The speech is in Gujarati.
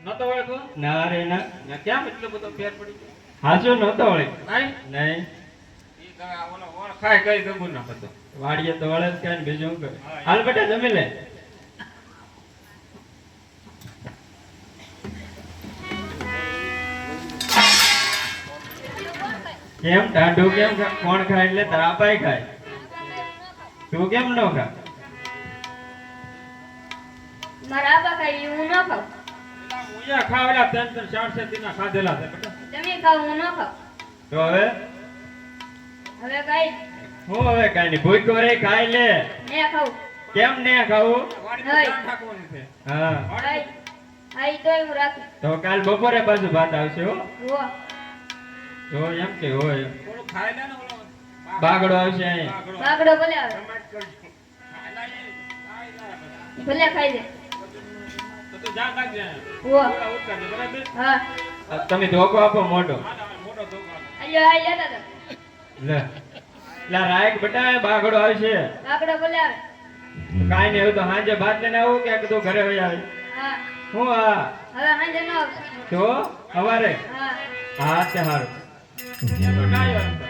નતો ઓળખો ના રે ના કેમ એટલો બધો ફેર પડી ગયો હાચું નતો ઓળખ નહીં નહીં ઈ ઓલો ઓળખાય કઈ ગગું ના બધો વાડીએ તો વળે જ કાંઈ બીજું શું કરે હાલ બેટા જમી લે કેમ ટાઢું કેમ કોણ ખાય એટલે તાપાય ખાય તું કેમ નો ખા મારા આબા ખાય હું ન ખાવ મુયા ખાવેલા 3-4 દિના ખાધેલા છે બેટા તમે ખાવ હું ન ખાવ તો હવે કઈ હું હવે કાઈ ની ભૂખ કરે ખાઈ લે ને ખાવ કેમ ને ખાવું વાડીમાં ધ્યાન રાખવાનું છે હા આઈ તો હું રાખું તો કાલ બપોરે પાછું ભાત આવશે હો હો તો એમ કે હોય થોડું ખાઈ લે ને ઓલો બાગડો આવશે અહીં બાગડો ભલે આવે ટમાટ કરજો ખાઈ લે ભલે ખાઈ લે તો તું જા રાખજે હો ઓલા ઉતારજે બરાબર હા તમે ધોકો આપો મોટો મોટો ધોકો આઈ લેતા તા લે લા રાયક બેટા બાગડો આવશે બાગડો ભલે આવે કાઈ નહીં એવું તો સાંજે ભાત લઈને આવું કે કીધું ઘરે હોય આવે હા હું હા હવે સાંજે ન આવશે તો સવારે હા હા તે સારું એ તો ડાયો હતો